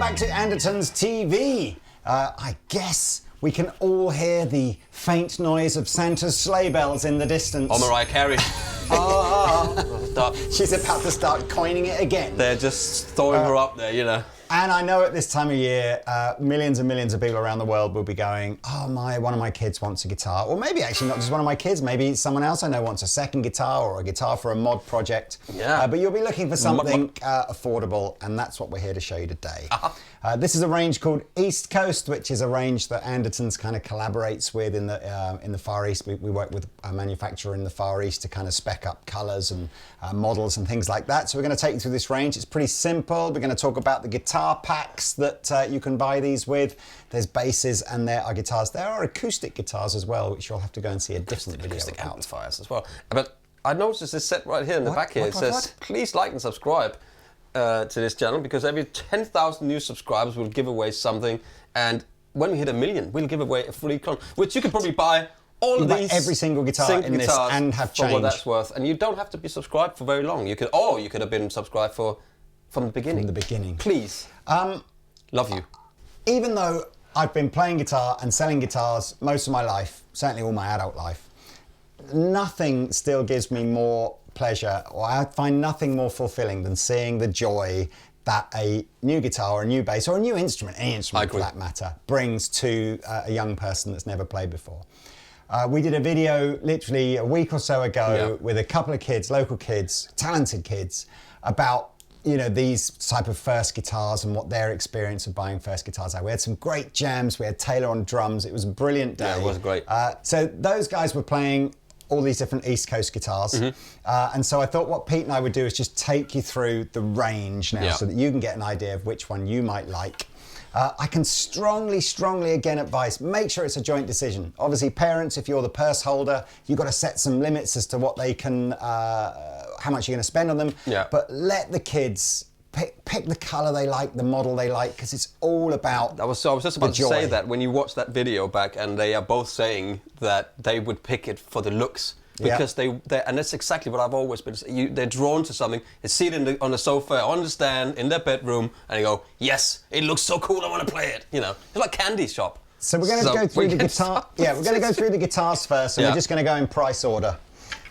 back to Andertons TV. I guess we can all hear the faint noise of Santa's sleigh bells in the distance. Oh, Mariah Carey. She's about to start coining it again. They're just throwing her up there, you know. And I know at this time of year, millions and millions of people around the world will be going, oh one of my kids wants a guitar. Or maybe actually not just one of my kids, maybe someone else I know wants a second guitar or a guitar for a mod project. Yeah. But you'll be looking for something affordable, and that's what we're here to show you today. This is a range called EastCoast, which is a range that Andertons kind of collaborates with in the Far East. We work with a manufacturer in the Far East to kind of spec up colours and models and things like that. So we're going to take you through this range. It's pretty simple. We're going to talk about the guitar packs that you can buy these with. There's basses and there are guitars. There are acoustic guitars as well, which you'll have to go and see a different video Acoustic about. amplifiers as well. But I noticed this set right here in the back here. It says, please like and subscribe to this channel, because every 10,000 new subscribers will give away something. And when we hit 1 million, we'll give away a free clone, which you can probably buy all of these. Every single guitar in this and have change. For what that's worth. And you don't have to be subscribed for very long. You could have been subscribed from the beginning. From the beginning. Please. Love you. Even though I've been playing guitar and selling guitars most of my life, certainly all my adult life, nothing still gives me more pleasure, or I find nothing more fulfilling than seeing the joy that a new guitar or a new bass or a new instrument, any instrument for that matter, brings to a young person that's never played before. We did a video literally a week or so ago with a couple of kids, local kids, talented kids, about these type of first guitars and what their experience of buying first guitars are. We had some great jams. We had Taylor on drums. It was a brilliant day. Yeah, it was great. So those guys were playing all these different East Coast guitars. And so I thought what Pete and I would do is just take you through the range now so that you can get an idea of which one you might like. I can strongly again advise, make sure it's a joint decision. Obviously parents, if you're the purse holder, you've got to set some limits as to what they can, how much you're going to spend on them. But let the kids pick the color they like, the model they like, because it's all about I was just about to say that when you watch that video back, and they are both saying that they would pick it for the looks. Because they and that's exactly what I've always been saying. They're drawn to something. They see it on the sofa, on the stand, in their bedroom, and they go, yes, it looks so cool, I want to play it. It's like candy shop. So we're going to go through the guitar. Yeah, we're going to go through the guitars first, and we're just going to go in price order.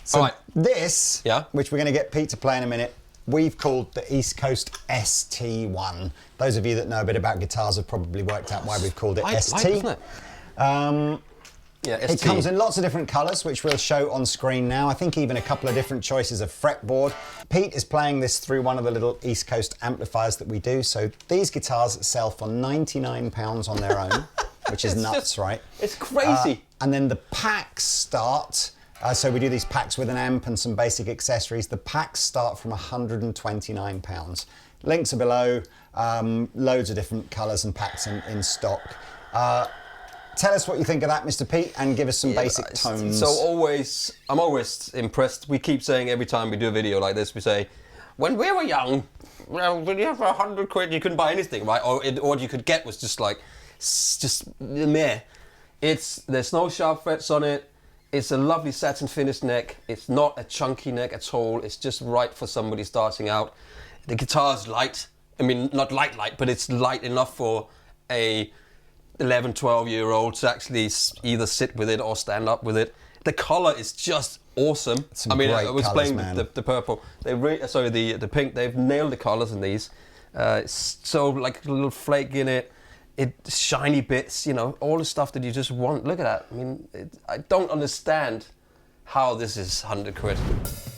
So this, which we're going to get Pete to play in a minute, we've called the EastCoast ST1. Those of you that know a bit about guitars have probably worked out why we've called it ST. Isn't it? It comes in lots of different colours, which we'll show on screen now. I think even a couple of different choices of fretboard. Pete is playing this through one of the little East Coast amplifiers that we do. So these guitars sell for £99 on their own, which is nuts, right? It's crazy. And then the packs start, so we do these packs with an amp and some basic accessories. The packs start from £129. Links are below, loads of different colours and packs in stock. Tell us what you think of that, Mr. Pete, and give us some basic tones. So I'm always impressed. We keep saying every time we do a video like this, we say, when we were young, when you have £100, you couldn't buy anything, right? Or what you could get was just meh. There's no sharp frets on it. It's a lovely satin finished neck. It's not a chunky neck at all. It's just right for somebody starting out. The guitar's light. I mean, not light, but it's light enough for a 11, 12-year-old to actually either sit with it or stand up with it. The color is just awesome. I was playing the purple. The pink. They've nailed the colors in these. It's so like a little flake in it. Shiny bits. All the stuff that you just want. Look at that. I mean, I don't understand how this is £100.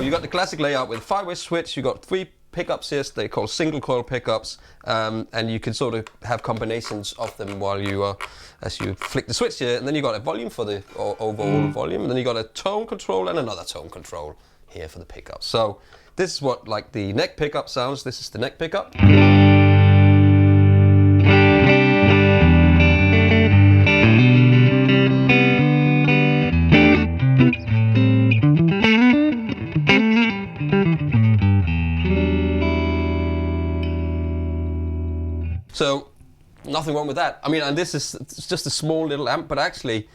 you got the classic layout with 5-way switch. You got 3 pickups here. They call single coil pickups, and you can sort of have combinations of them while you as you flick the switch here. And then you got a volume for the overall volume, and then you got a tone control and another tone control here for the pickups. So this is what like the neck pickup sounds. This is the neck pickup. So nothing wrong with that. I mean, and this is just a small little amp, but actually,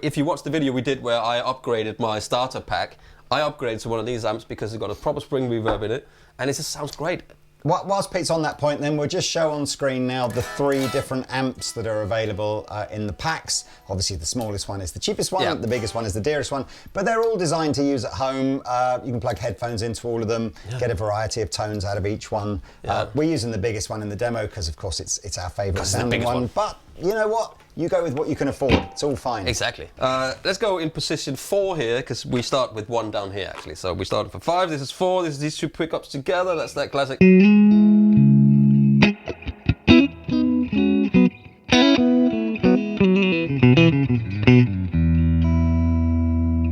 if you watch the video we did where I upgraded my starter pack, I upgraded to one of these amps because it's got a proper spring reverb in it, and it just sounds great. Whilst Pete's on that point, then we'll just show on screen now the 3 different amps that are available in the packs. Obviously, the smallest one is the cheapest one, the biggest one is the dearest one, but they're all designed to use at home. You can plug headphones into all of them, get a variety of tones out of each one. We're using the biggest one in the demo because, of course, it's our favourite sounding one. But you know what? You go with what you can afford. It's all fine. Exactly. Let's go in position 4 here, because we start with 1 down here, actually. So we started for 5, this is 4, this is these 2 pickups together, that's that classic. And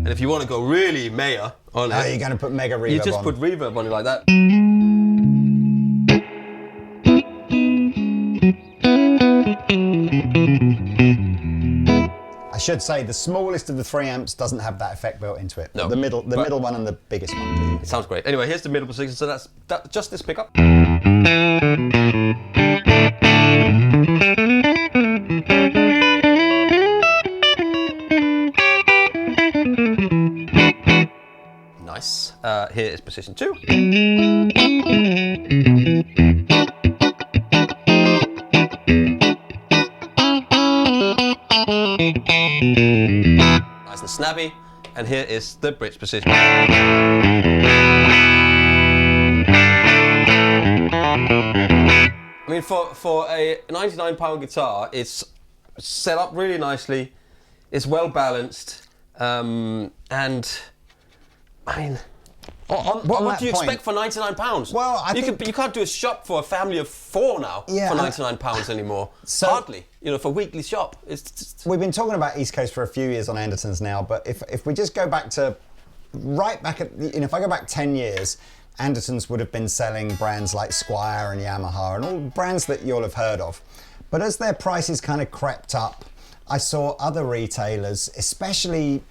if you want to go really mayor on it, you're going to put mega reverb on. You just put reverb on it like that. I should say the smallest of the 3 amps doesn't have that effect built into it. No, the middle one and the biggest one do. It sounds great. Anyway, here's the middle position. So that's just this pickup. Nice. Here is position 2. Nice and snappy, and here is the bridge position. I mean, for a £99 guitar, it's set up really nicely, it's well balanced, and I mean, what do you expect for £99? Well, you can't do a shop for a family of 4 now for £99 anymore. So, hardly, you know, for a weekly shop. It's just... We've been talking about East Coast for a few years on Andertons now, but if we just go back to if I go back 10 years, Andertons would have been selling brands like Squier and Yamaha and all brands that you'll have heard of. But as their prices kind of crept up, I saw other retailers, especially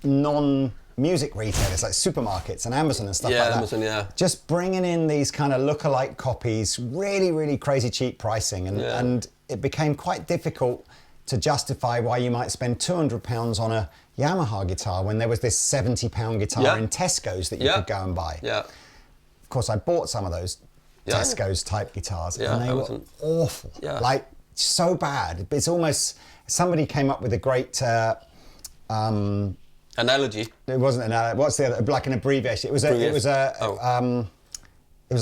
non-music retailers like supermarkets and Amazon and stuff like that. Amazon, just bringing in these kind of look-alike copies, really, really crazy cheap pricing. And it became quite difficult to justify why you might spend £200 on a Yamaha guitar when there was this £70 guitar in Tesco's that you could go and buy. Of course, I bought some of those Tesco's type guitars and they were awful. Like, so bad. It's almost, somebody came up with a great analogy. It wasn't an analogy. What's the other? Like an abbreviation. It was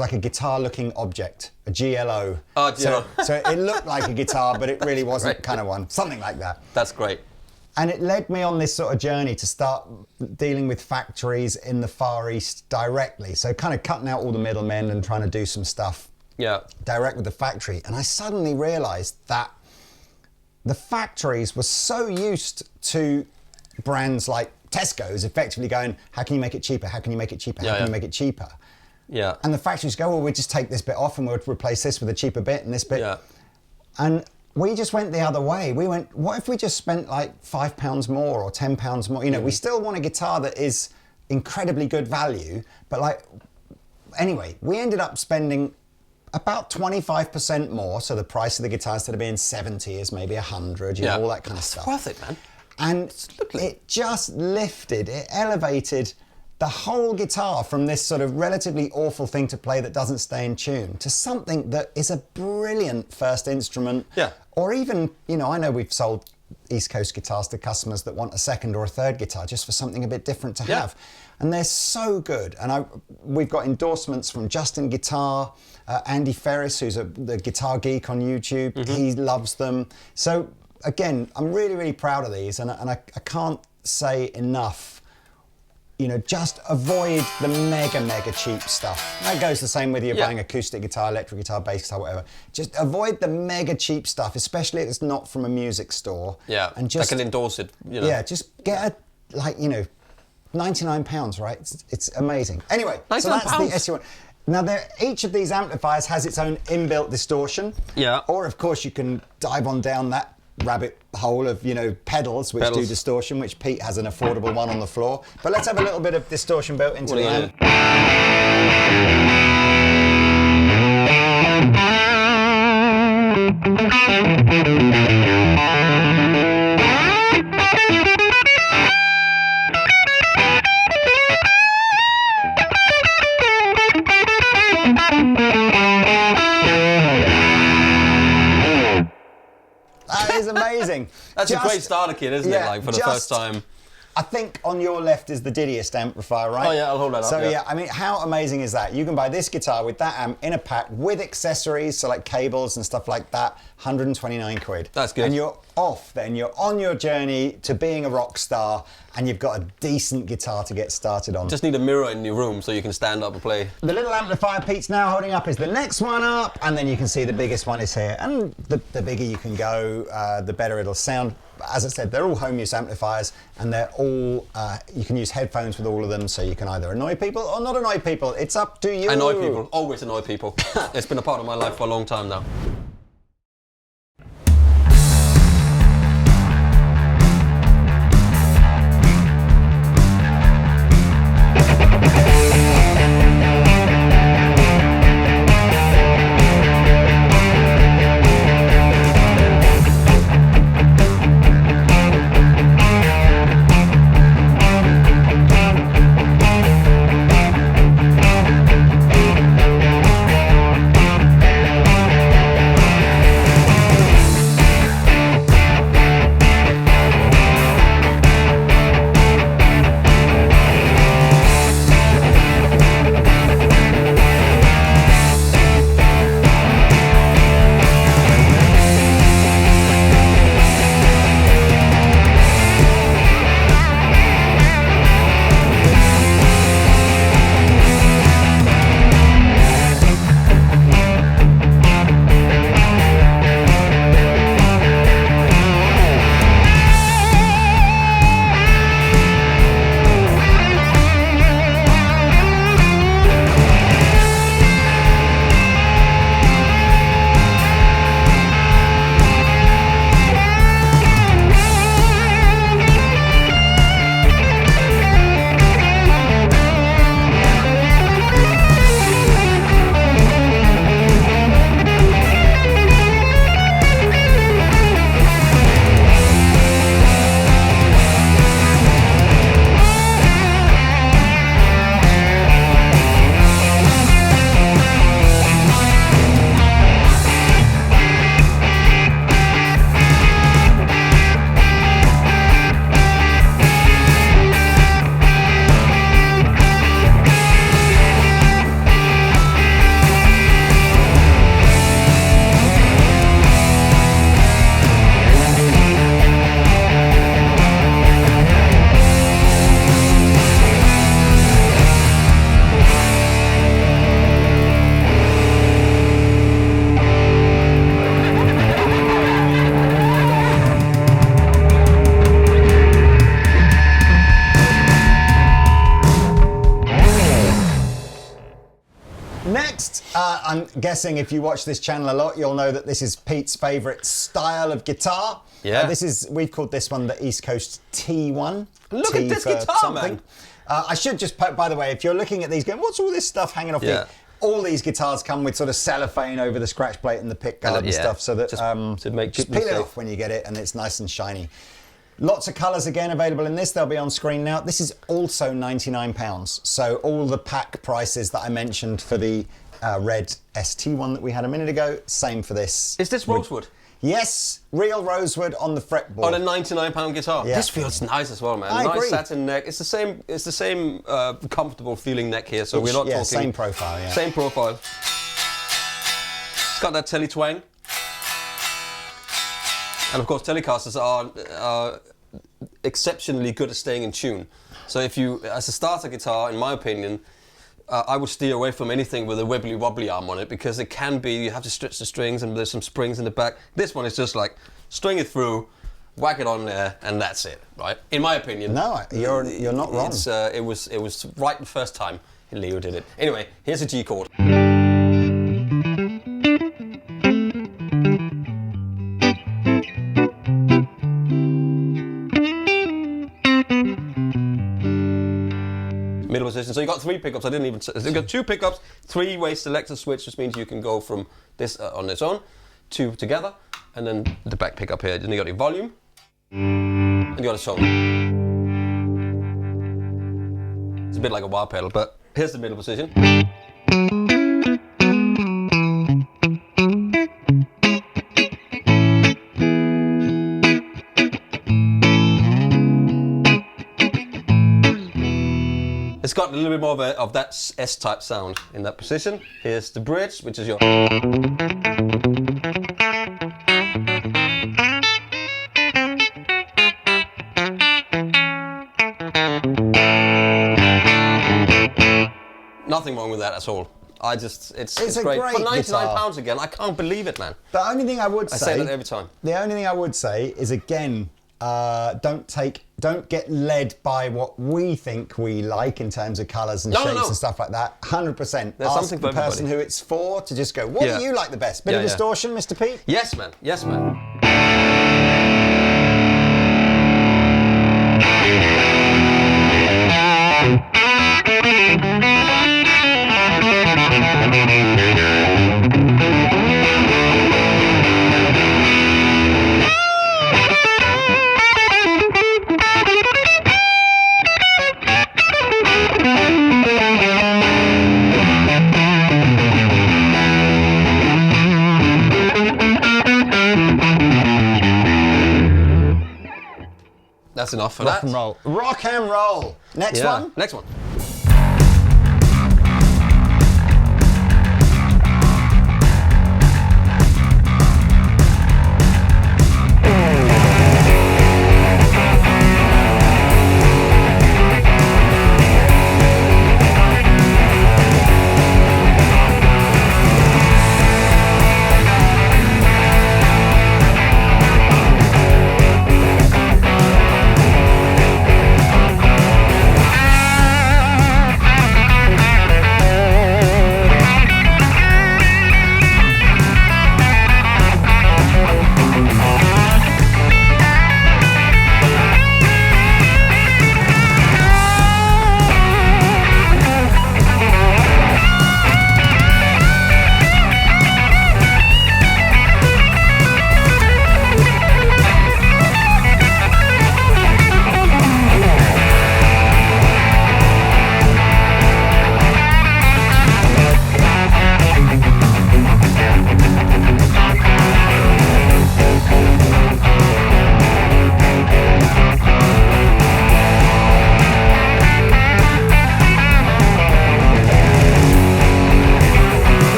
like a guitar-looking object, a GLO. Oh, GLO. So it looked like a guitar, but it really wasn't kind of one. Something like that. That's great. And it led me on this sort of journey to start dealing with factories in the Far East directly. So kind of cutting out all the middlemen and trying to do some stuff direct with the factory. And I suddenly realized that the factories were so used to brands like Tesco's effectively going, how can you make it cheaper? How can you make it cheaper? How can you make it cheaper? And the factories go, well, we'll just take this bit off and we'll replace this with a cheaper bit and this bit. And we just went the other way. We went, what if we just spent like £5 more or £10 more? You know, we still want a guitar that is incredibly good value, but like, anyway, we ended up spending about 25% more. So the price of the guitar, instead of being 70, is maybe 100, you know, all that kind of stuff. Worth it, man. And it just lifted, it elevated the whole guitar from this sort of relatively awful thing to play that doesn't stay in tune to something that is a brilliant first instrument. Or even, you know, I know we've sold East Coast guitars to customers that want a second or a third guitar just for something a bit different to have. And they're so good. And we've got endorsements from Justin Guitar, Andy Ferris, who's the guitar geek on YouTube. He loves them. So again, I'm really, really proud of these. And I can't say enough you know, just avoid the mega cheap stuff. That goes the same whether you're buying acoustic guitar, electric guitar, bass guitar, whatever. Just avoid the mega cheap stuff, especially if it's not from a music store. Yeah, and just, I can endorse it, you know. Yeah, just get a, like, you know, £99, right? It's amazing. Anyway, so that's the ST1. Now, each of these amplifiers has its own inbuilt distortion. Yeah. Or, of course, you can dive on down that rabbit hole of, you know, pedals which do distortion, which Pete has an affordable one on the floor. But let's have a little bit of distortion built into the amp. That is amazing. That's a great starter kit, isn't it? Like for the first time. I think on your left is the diddiest amplifier, right? Oh yeah, I'll hold that up. So yeah, I mean, how amazing is that? You can buy this guitar with that amp in a pack with accessories, so like cables and stuff like that, 129 quid. That's good. And you're off then, you're on your journey to being a rock star, and you've got a decent guitar to get started on. Just need a mirror in your room so you can stand up and play. The little amplifier Pete's now holding up is the next one up, and then you can see the biggest one is here. And the bigger you can go, the better it'll sound. As I said, they're all home use amplifiers, and they're all, you can use headphones with all of them, so you can either annoy people or not annoy people. It's up to you. Annoy people, always annoy people. It's been a part of my life for a long time now. I'm guessing if you watch this channel a lot, you'll know that this is Pete's favourite style of guitar. Yeah. We've called this one the EastCoast T1. Look T at this for guitar, something. man. I should just, by the way, if you're looking at these going, what's all this stuff hanging off you? All these guitars come with sort of cellophane over the scratch plate and the pick guard and stuff, so that just peel it off when you get it and it's nice and shiny. Lots of colours again available in this. They'll be on screen now. This is also £99. So all the pack prices that I mentioned for the red ST1 that we had a minute ago, same for this. Is this rosewood? Yes, real rosewood on the fretboard. On a £99 guitar. Yeah. This feels nice as well, man. I nice agree. satin neck. It's the same comfortable feeling neck here. So we're not talking. Same profile. Yeah. Same profile. It's got that telly twang. And of course, Telecasters are exceptionally good at staying in tune. So if you, as a starter guitar, in my opinion, I would steer away from anything with a wibbly wobbly arm on it, because it can be, you have to stretch the strings and there's some springs in the back. This one is just like string it through, whack it on there, and that's it, right? In my opinion. No, you're not wrong. It was right the first time Leo did it. Anyway, here's a G chord. Middle position. So you got 3 pickups. I didn't even say. So you got 2 pickups, 3-way selector switch, which means you can go from this on its own, 2 together, and then the back pickup here. Then you got your volume, and you got a tone. It's a bit like a wah pedal, but here's the middle position. It's got a little bit more of that S-type sound in that position. Here's the bridge, which is your... Nothing wrong with that at all. It's great. For £99 again, I can't believe it, man. The only thing I would say... I say that every time. The only thing I would say is, again, don't get led by what we think we like in terms of colours and shapes and stuff like that. 100%. There's Ask something for the person everybody. who it's for to just go, what do you like the best? Bit of distortion, Mr. Pete? Yes, man. Yes, man. That's enough for that. Rock and roll. Rock and roll. Next one. Next one.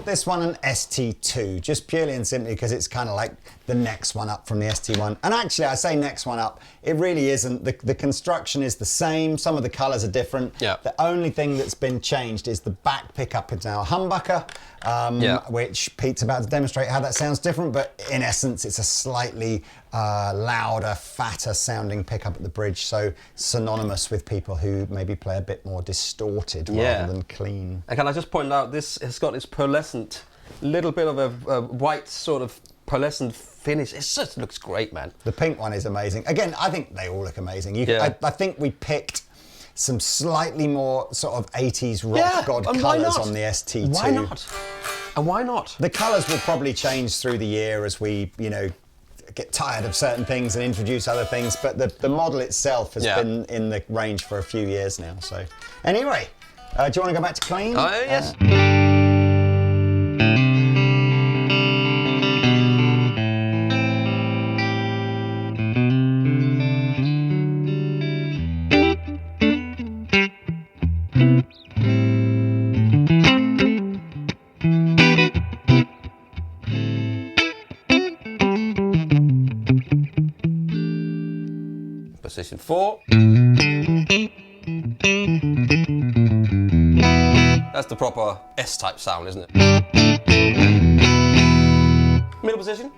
This one an ST2, just purely and simply because it's kind of like the next one up from the ST1. And actually, I say next one up, it really isn't. The construction is the same, some of the colours are different. Yeah. The only thing that's been changed is the back pickup is now a humbucker, which Pete's about to demonstrate how that sounds different, but in essence, it's a slightly louder, fatter sounding pickup at the bridge, so synonymous with people who maybe play a bit more distorted rather than clean. And can I just point out, this has got this pearlescent, little bit of a white sort of pearlescent finish. It just looks great, man. The pink one is amazing. Again, I think they all look amazing. I think we picked some slightly more sort of 80s rock god colours on the ST2. Why not? And why not? The colours will probably change through the year as we, get tired of certain things and introduce other things, but the model itself has been in the range for a few years now. So anyway, do you want to go back to clean? Oh, yes. position 4. That's the proper S-type sound, isn't it? Middle position.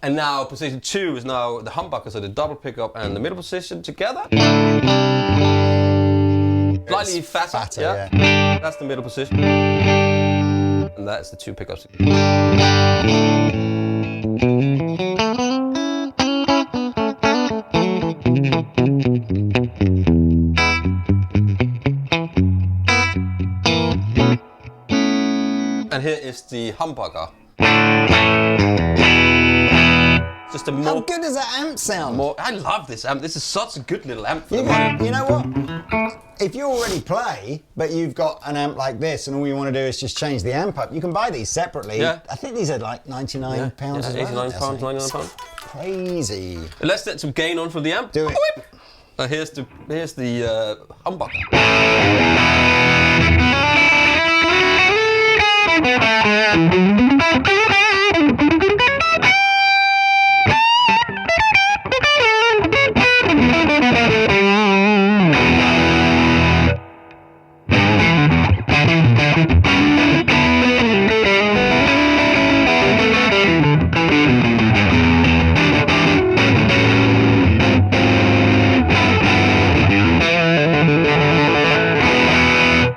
And now position 2 is now the humbucker, so the double pickup and the middle position together. Slightly fatter, yeah. That's the middle position. And that's the 2 pickups. And here is the humbucker. Just a more, how good does that amp sound? I love this amp. This is such a good little amp for the money. You know what? If you already play, but you've got an amp like this and all you want to do is just change the amp up, you can buy these separately. Yeah. I think these are like £99 as well. £89, £99. Crazy. Let's get some gain on for the amp. Do it. Here's the humbucker.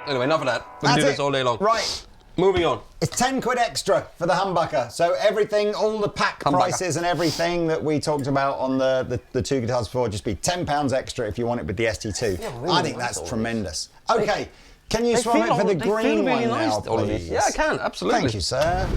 Anyway, enough of that. We can do this all day long. Right. Moving on. It's 10 quid extra for the humbucker. So everything, all the pack prices and everything that we talked about on the 2 guitars before, just be £10 extra if you want it with the ST2. Yeah, really I think nice, that's tremendous. Okay, can you swap it for the green one now, please? Yeah, I can, absolutely. Thank you, sir.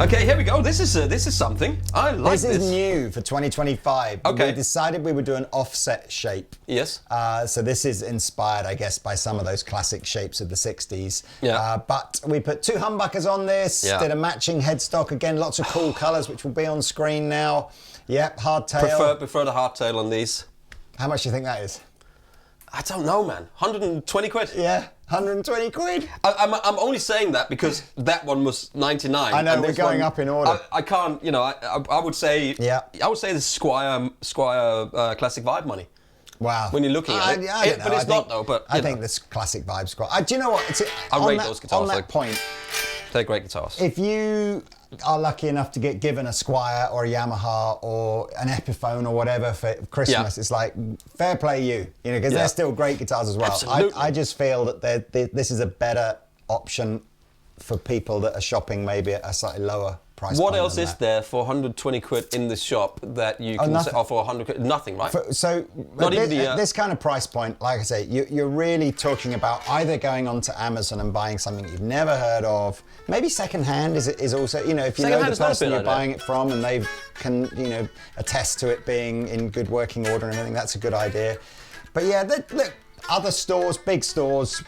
Okay, here we go. This is something. I like this. This is new for 2025. Okay. We decided we would do an offset shape. Yes. So this is inspired, I guess, by some of those classic shapes of the 60s. Yeah. But we put 2 humbuckers on this, did a matching headstock. Again, lots of cool colours, which will be on screen now. Yep, hardtail. Prefer the hardtail on these. How much do you think that is? I don't know, man. 120 quid. Yeah. 120 quid. I'm only saying that because that one was 99. I know, and we're this going one, up in order. I can't, you know, I would say, Yeah. I would say the Squire Classic Vibe money. Wow. When you're looking at it. I don't know. But it's not though, but I think this Classic Vibe's got... do you know what? I rate those guitars. On that like, point, they're great guitars. if you are lucky enough to get given a Squire or a Yamaha or an Epiphone or whatever for Christmas, it's like, fair play you, you know, because they're still great guitars as well. Absolutely. I just feel that this is a better option for people that are shopping maybe at a slightly lower price What point else than is that. there for 120 quid in this shop that you can nothing. say, for 100 quid? Nothing, right? So Not this, even the, at this kind of price point, like I say, you're really talking about either going onto Amazon and buying something you've never heard of. Maybe secondhand is also, you know, if you know the person you're buying it from and they can, you know, attest to it being in good working order and everything, that's a good idea. But yeah, look, other stores, big stores,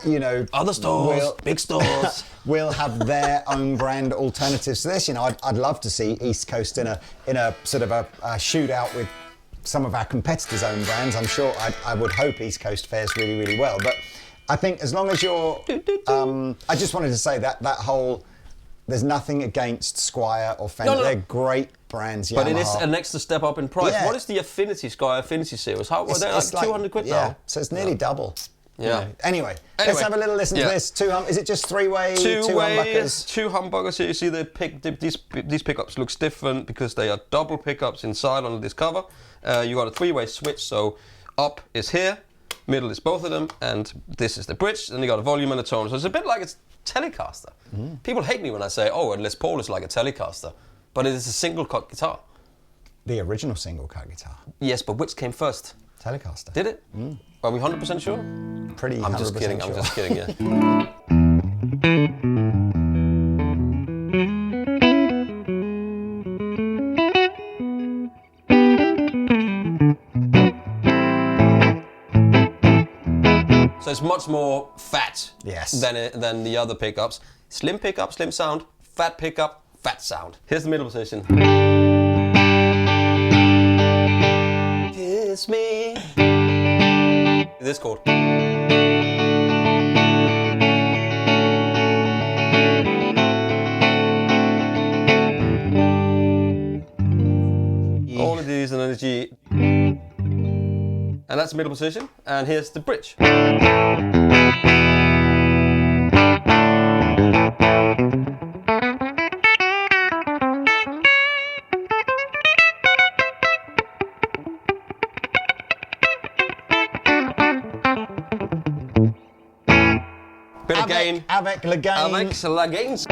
you know, other stores, big stores, will have their own brand alternatives to this. You know, I'd love to see EastCoast in a sort of a shootout with some of our competitors' own brands. I'm sure I would hope EastCoast fares really, really well. But I think as long as you're, I just wanted to say that whole, there's nothing against Squire or Fender. No. They're great brands. But Yamaha. it is an extra step up in price. Yeah. What is the Affinity Squire Affinity series? How are they like 200 quid now? Yeah, so it's nearly double. Yeah. You know. Anyway, let's have a little listen to this. Is it just three-way, two humbuckers? Two humbuckers here. You see these pickups looks different because they are double pickups inside on this cover. You got a three-way switch, so up is here, middle is both of them, and this is the bridge. Then you got a volume and a tone. So it's a bit like it's Telecaster. People hate me when I say, oh, and Les Paul is like a Telecaster, but it is a single cut guitar. The original single cut guitar. Yes, but which came first? Telecaster. Did it? Are we 100% sure? Pretty. I'm just kidding. Sure. I'm just kidding. Yeah. So it's much more fat than the other pickups. Slim pickup, slim sound. Fat pickup, fat sound. Here's the middle position. Kiss me. This chord. All of these and then the G. And that's the middle position. And here's the bridge. Bit of gain. Avec le gain. Avec la gains.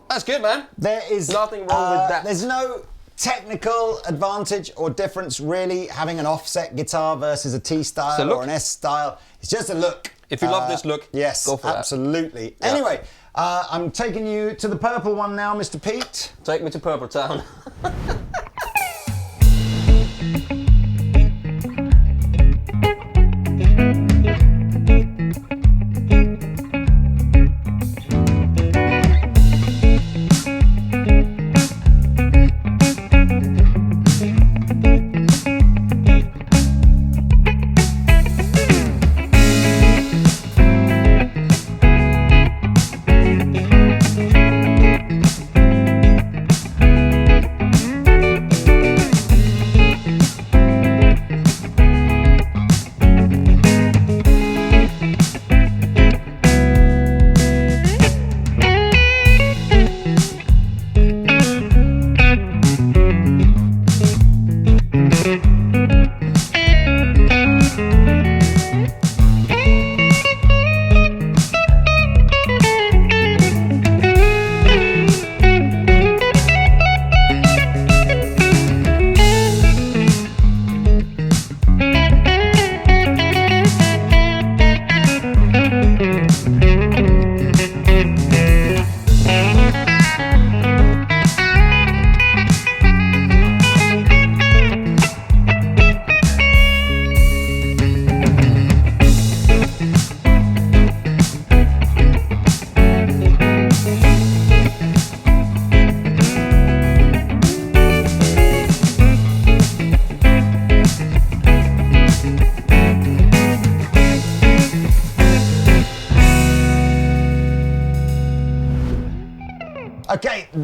That's good, man. There is nothing wrong with that. There's no technical advantage or difference really having an offset guitar versus a T-style or an S-style. It's just a look. If you love this look, yes, go for absolutely. That. Yeah. Anyway, I'm taking you to the purple one now, Mr. Pete. Take me to Purple Town.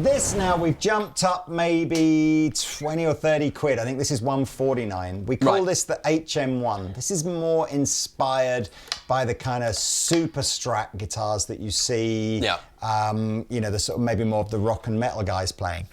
This now, we've jumped up maybe 20 or 30 quid. I think this is 149. We call this the HM1. This is more inspired by the kind of super strat guitars that you see, you know, the sort of maybe more of the rock and metal guys playing.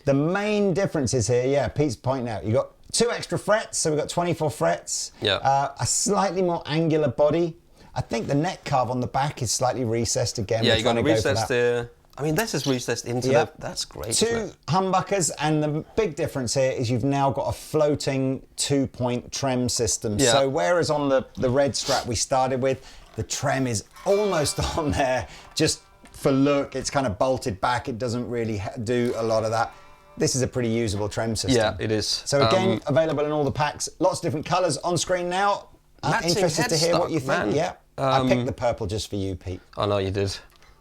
The main difference is here, yeah, Pete's pointing out, you got 2 extra frets, so we've got 24 frets, a slightly more angular body. I think the neck carve on the back is slightly recessed again. Yeah, you got a recessed there. I mean, this is recessed into the... That's great. 2 humbuckers, and the big difference here is you've now got a floating 2-point trem system. Yeah. So whereas on the red Strat we started with, the trem is almost on there just for look. It's kind of bolted back. It doesn't really do a lot of that. This is a pretty usable trem system. Yeah, it is. So again, available in all the packs. Lots of different colours on screen now. Interested to hear what you think. Yeah, I picked the purple just for you, Pete. I know you did.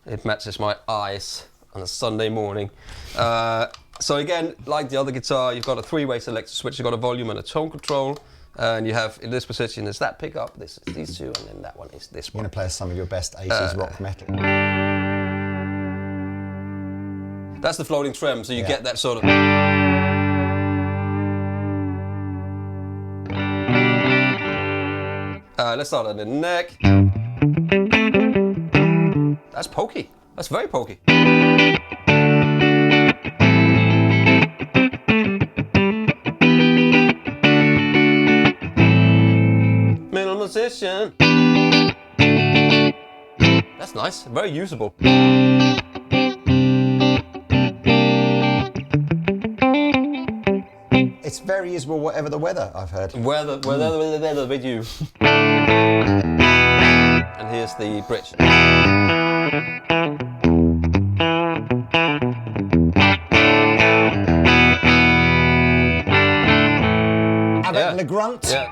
It matches my eyes on a Sunday morning. So again, like the other guitar, you've got a 3-way selector switch. You've got a volume and a tone control. And you have, in this position, there's that pickup, this is these 2, and then that one is this one. You're going to play us some of your best 80s rock metal. That's the floating trem, so you get that sort of... Let's start on the neck. That's pokey. That's very pokey. Middle position. That's nice. Very usable. It's very usable whatever the weather, I've heard. Weather with you. And here's the bridge. Avec le grunt. Yeah.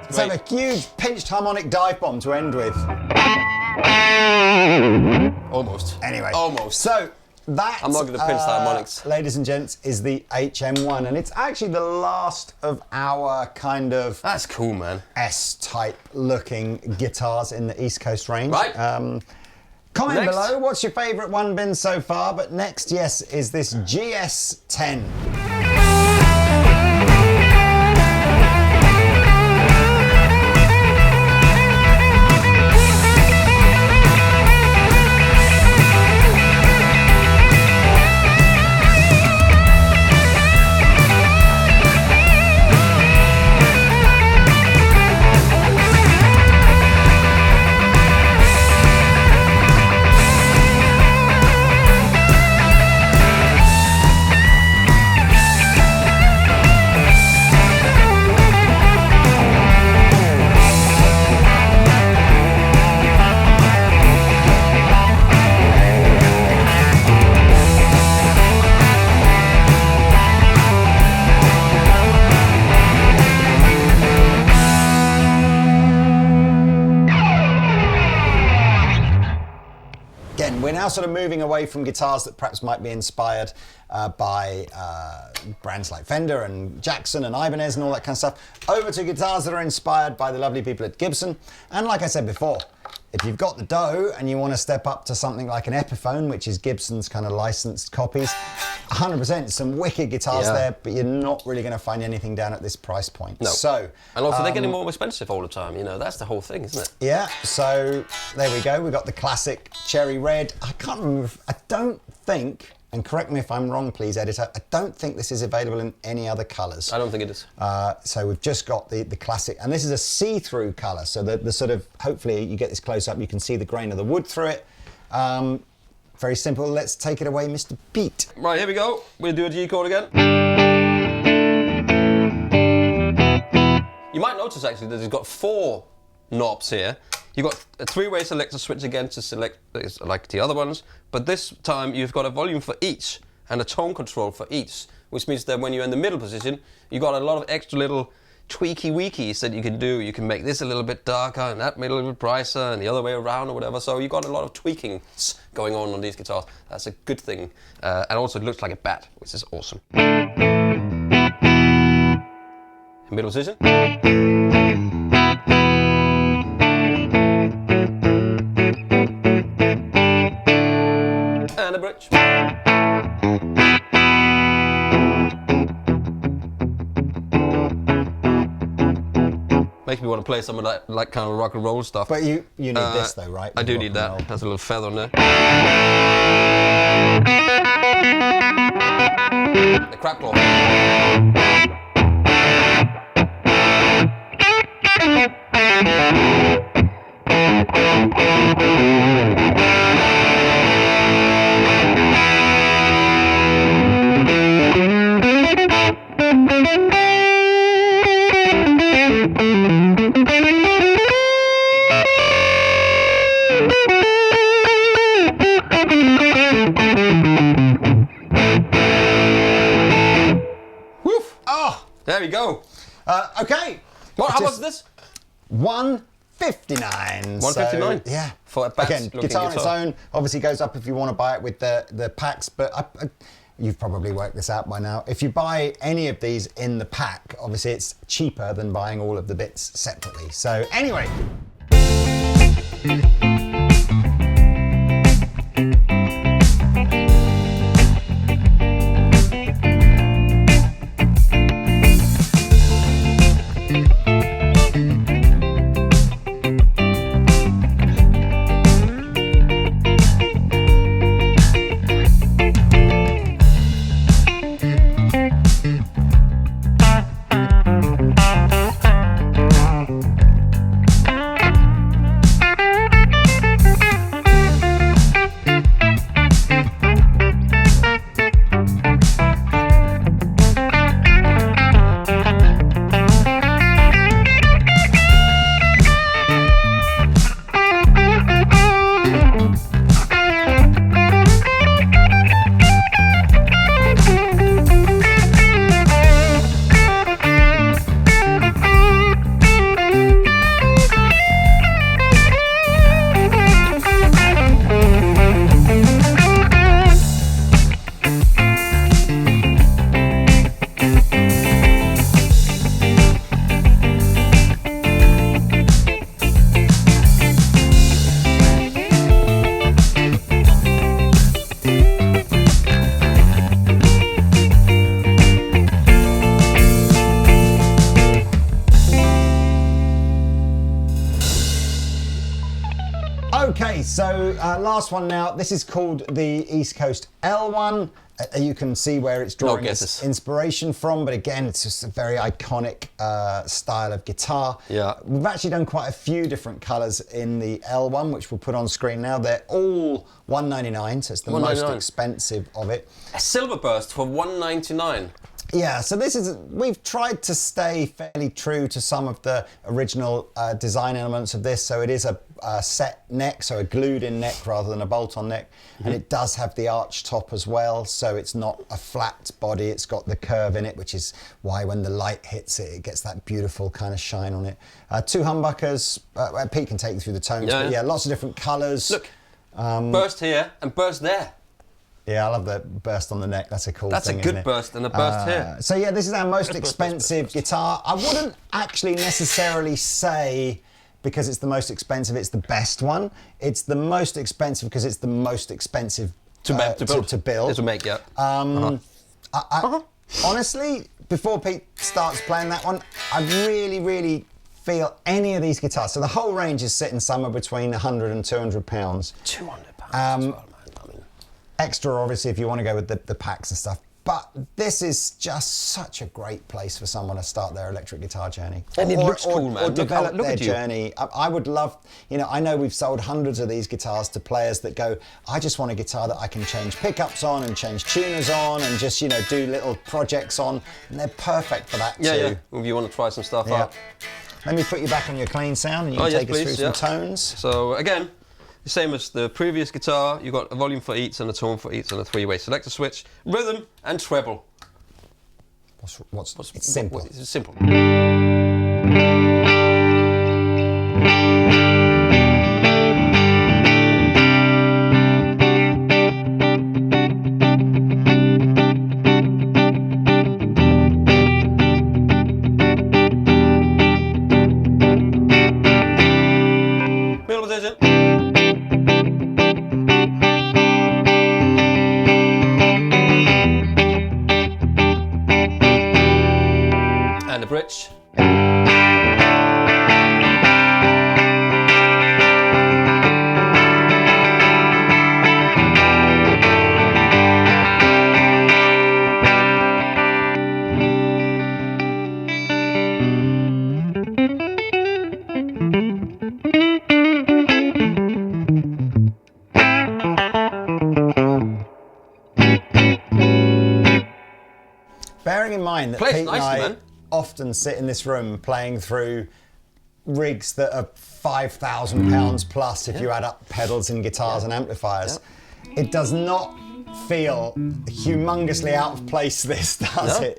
Let's have a huge pinched harmonic dive bomb to end with. Almost. Anyway. Almost. So that, I'm not going to pinch the harmonics. ladies and gents, is the HM1, and it's actually the last of our kind of That's cool, man. S-type looking guitars in the East Coast range. Right. Comment Next. below, what's your favourite one been so far? But next, yes, is this GS10. We're now sort of moving away from guitars that perhaps might be inspired by brands like Fender and Jackson and Ibanez and all that kind of stuff, over to guitars that are inspired by the lovely people at Gibson. And like I said before, if you've got the dough and you want to step up to something like an Epiphone, which is Gibson's kind of licensed copies, 100% some wicked guitars there, but you're not really going to find anything down at this price point. No. So, and also they're getting more expensive all the time, you know, that's the whole thing, isn't it? Yeah, so there we go. We've got the classic cherry red. I can't remember, I don't think, and correct me if I'm wrong, please, editor, I don't think this is available in any other colours. I don't think it is. So we've just got the classic, and this is a see-through colour, so the sort of, hopefully you get this close up, you can see the grain of the wood through it. Very simple, let's take it away, Mr. Pete. Right, here we go. We'll do a G chord again. You might notice actually that it's got 4 knobs here. You got a three-way selector switch again to select like the other ones, but this time you've got a volume for each and a tone control for each, which means that when you're in the middle position, you got a lot of extra little tweaky-weekies that you can do. You can make this a little bit darker and that a little bit brighter and the other way around or whatever. So you got a lot of tweaking going on these guitars. That's a good thing. And also it looks like a bat, which is awesome. Middle position. And a bridge. Makes me want to play some of that like kind of rock and roll stuff. But you need this though, right? I do need that. Has a little feather on there. The crap claw. There we go. Okay. What? How much is this? $159. 159. So, yeah. For a bass again, looking guitar on its own obviously goes up if you want to buy it with the packs, but you've probably worked this out by now. If you buy any of these in the pack, obviously it's cheaper than buying all of the bits separately. So anyway. Okay, so last one now. This is called the EastCoast L1. You can see where it's drawing its inspiration from, but again, it's just a very iconic style of guitar. Yeah. We've actually done quite a few different colours in the L1, which we'll put on screen now. They're all $199, so it's the most expensive of it. A silver burst for $199. Yeah, so this is, we've tried to stay fairly true to some of the original design elements of this. So it is a set neck, so a glued in neck rather than a bolt-on neck. Mm-hmm. And it does have the arch top as well. So it's not a flat body, it's got the curve in it, which is why when the light hits it, it gets that beautiful kind of shine on it. Two humbuckers, Pete can take you through the tones, but yeah, lots of different colours. Look, burst here and burst there. Yeah, I love the burst on the neck. That's a cool thing. That's a good burst and a burst here. So yeah, this is our most expensive guitar. I wouldn't actually necessarily say because it's the most expensive, it's the best one. It's the most expensive because it's the most expensive to build. To make, yeah. Honestly, before Pete starts playing that one, I really feel any of these guitars. So the whole range is sitting somewhere between 100 and 200 pounds. 200 pounds as well, man. Extra, obviously, if you want to go with the packs and stuff. But this is just such a great place for someone to start their electric guitar journey. And it looks cool, man. Or develop their journey. I would love, you know, I know we've sold hundreds of these guitars to players that go, I just want a guitar that I can change pickups on and change tuners on and just, you know, do little projects on. And they're perfect for that too. Yeah, if you want to try some stuff out. Let me put you back on your clean sound and you can take us through some tones. So again, the same as the previous guitar, you've got a volume for each and a tone for each and a three-way selector switch, rhythm and treble. It's simple. It's simple. Middle position. And the bridge. Bearing in mind that Plays Pete nicely, and I man. often sit in this room playing through rigs that are £5,000 plus if you add up pedals and guitars and amplifiers, it does not feel humongously out of place, this, does it?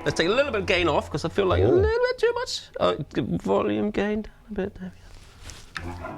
Let's take a little bit of gain off because I feel like a little bit too much. Volume gained a bit. There we go.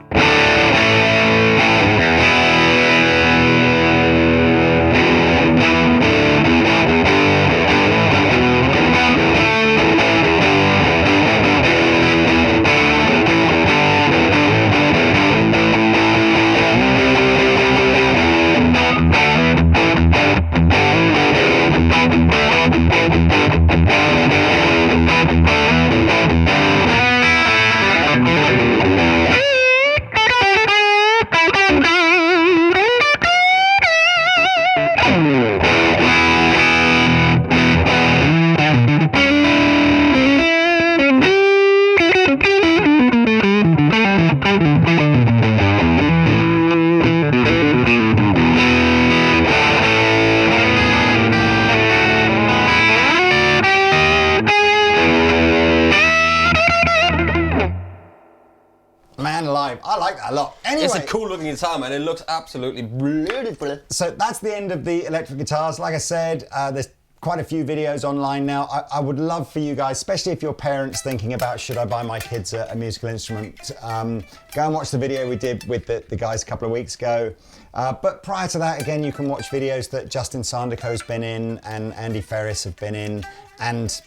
Man alive, I like that a lot. Anyway, It's a cool looking guitar, man. It looks absolutely beautiful. So that's the end of the electric guitars. Like I said, there's quite a few videos online now. I would love for you guys, especially if your parents thinking about should I buy my kids a musical instrument, go and watch the video we did with the guys a couple of weeks ago. But prior to that, again, you can watch videos that Justin Sandercoe's been in and Andy Ferris have been in. And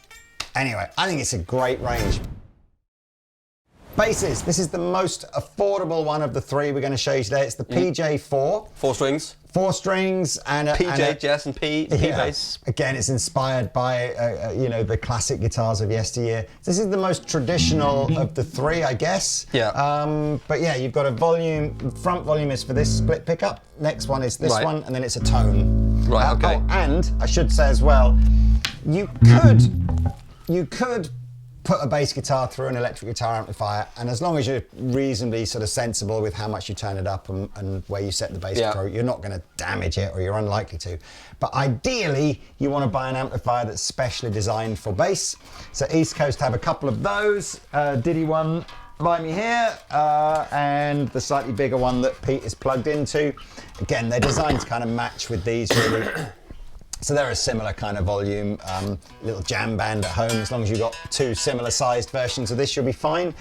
anyway, I think it's a great range. Basses, this is the most affordable one of the three we're going to show you today. It's the PJ4. 4 strings. 4 strings and a PJ, Jazz and P bass. Again, it's inspired by you know, the classic guitars of yesteryear. This is the most traditional of the three, I guess. Yeah. But yeah, you've got a volume. Front volume is for this split pickup. Next one is this one, and then it's a tone. Right. Okay. Oh, and I should say as well, you could put a bass guitar through an electric guitar amplifier, and as long as you're reasonably sort of sensible with how much you turn it up and where you set the bass control, you're not going to damage it, or you're unlikely to. But ideally, you want to buy an amplifier that's specially designed for bass. So EastCoast have a couple of those. Diddy one by me here, and the slightly bigger one that Pete is plugged into. Again, they're designed to kind of match with these, really. So they're a similar kind of volume, little jam band at home. As long as you've got 2 similar sized versions of this, you'll be fine.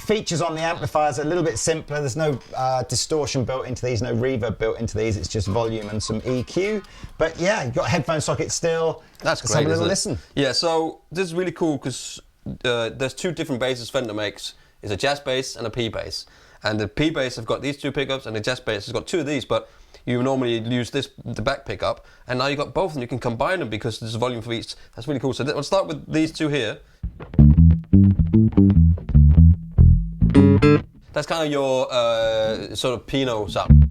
Features on the amplifiers are a little bit simpler. There's no distortion built into these, no reverb built into these. It's just volume and some EQ. But yeah, you've got a headphone socket still. That's Let's great, have a little isn't it? listen. Yeah, so this is really cool because there's 2 different basses Fender makes. It's a jazz bass and a P bass. And the P bass have got these 2 pickups, and the jazz bass has got 2 of these, but you normally use the back pickup, and now you've got both, and you can combine them because there's a volume for each. That's really cool. So let's start with these 2 here. That's kind of your sort of Pinot sound.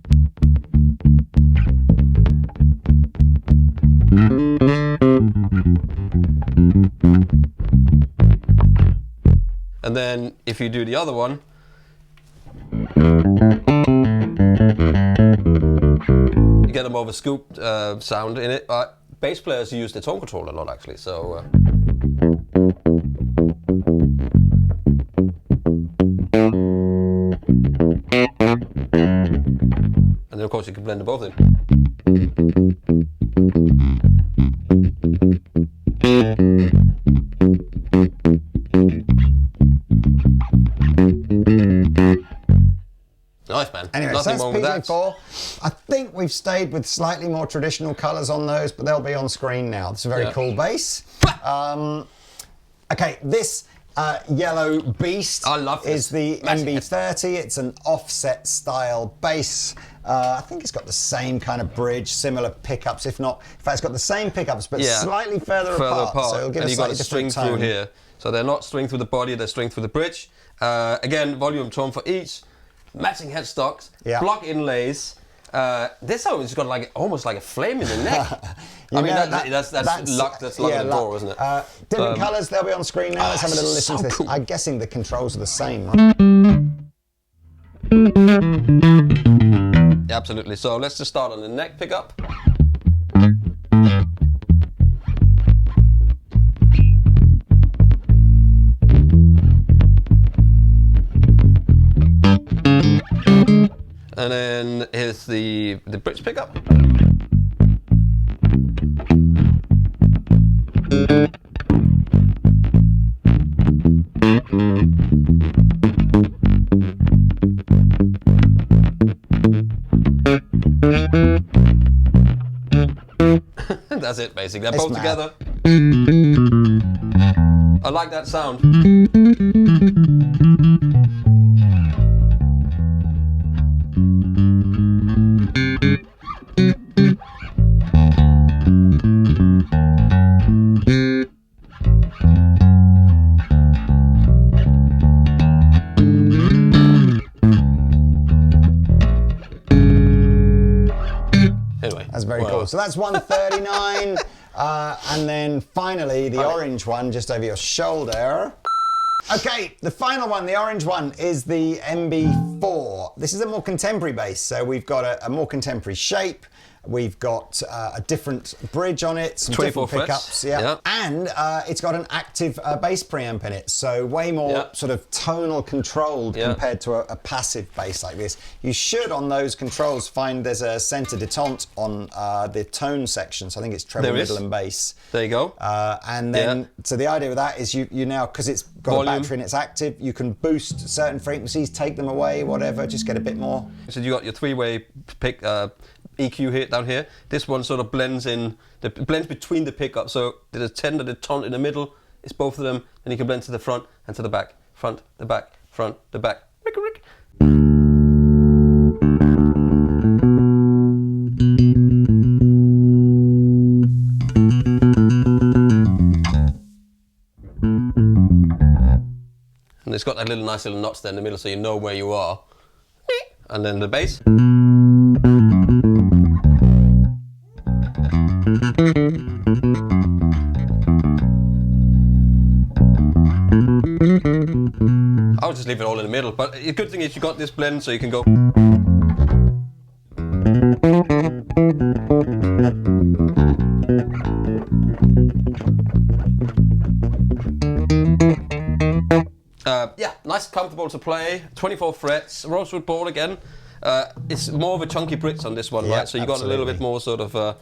And then if you do the other one, you get a more of a scoop sound in it. Bass players use the tone control a lot, actually. So And then of course you can blend them both in. Nice, man. Anyway, Nothing so wrong with that. PJ4. I think we've stayed with slightly more traditional colours on those, but they'll be on screen now. It's a very cool bass. Okay, this yellow beast I love is the Massive. MB30. It's an offset style bass. I think it's got the same kind of bridge, similar pickups, if not. In fact, it's got the same pickups, but slightly further apart. So it'll give and a you've got a slightly string different tone. through here. So they're not string through the body, they're string through the bridge. Again, volume tone for each. Matching headstocks, block inlays. This one has got like almost like a flame in the neck. I mean, that's luck. That's luck in the draw, isn't it? Different colours. They'll be on screen now. Let's have a little listen to this. Cool. I'm guessing the controls are the same, right? Yeah, absolutely. So let's just start on the neck pickup. And then here's the bridge pickup. That's it, basically. They're both together. I like that sound. That's very cool. So that's 139. And then finally, the orange one just over your shoulder. Okay, the final one, the orange one, is the MB4. This is a more contemporary bass, so we've got a more contemporary shape. We've got a different bridge on it, some different pickups, and it's got an active bass preamp in it, so way more sort of tonal controlled compared to a passive bass like this. You should, on those controls, find there's a center detente on the tone section, so I think it's treble, middle, and bass. There you go. And then, so the idea with that is you now, because it's got a battery and it's active, you can boost certain frequencies, take them away, whatever, just get a bit more. So you got your three-way pick. EQ here, down here. This one sort of blends in, blends between the pickups. So there's a tender, the tone in the middle. It's both of them. And you can blend to the front and to the back. Front, the back, front, the back. Rick, rick. And it's got that little nice little notch there in the middle so you know where you are. And then the bass. I would just leave it all in the middle, but the good thing is you got this blend so you can go. Yeah, nice, comfortable to play. 24 frets, rosewood board again. It's more of a chunky Brits on this one, right? So you got a little bit more sort of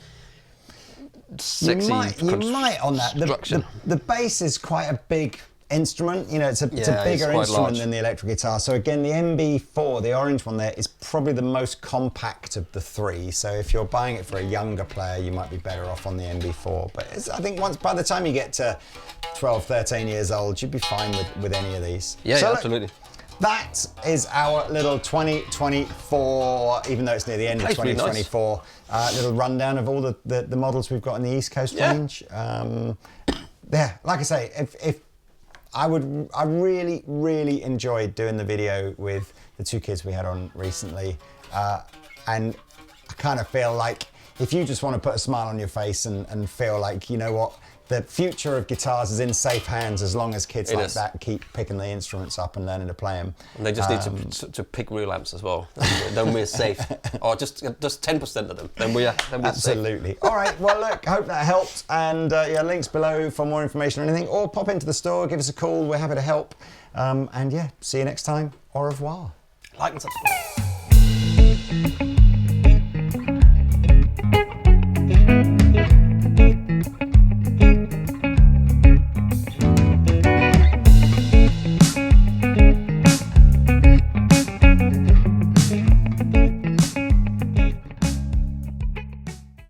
sexy you might on that. The bass is quite a big instrument. You know, it's a bigger instrument than the electric guitar. So again, the MB4, the orange one there, is probably the most compact of the three. So if you're buying it for a younger player, you might be better off on the MB4. But I think by the time you get to 12, 13 years old, you'd be fine with any of these. Yeah, absolutely. That is our little 2024, even though it's near the end of 2024, little rundown of all the models we've got in the East Coast range. Yeah, like I say, if I really, really enjoyed doing the video with the two kids we had on recently, and I kind of feel like if you just want to put a smile on your face and feel like, you know what, the future of guitars is in safe hands as long as kids like that keep picking the instruments up and learning to play them. And they just need to pick real amps as well. Then we're safe. Or just 10% of them. Then we're absolutely safe. All right. Well, look, hope that helped. And links below for more information or anything. Or pop into the store, give us a call. We're happy to help. And yeah, see you next time. Au revoir. Like and subscribe.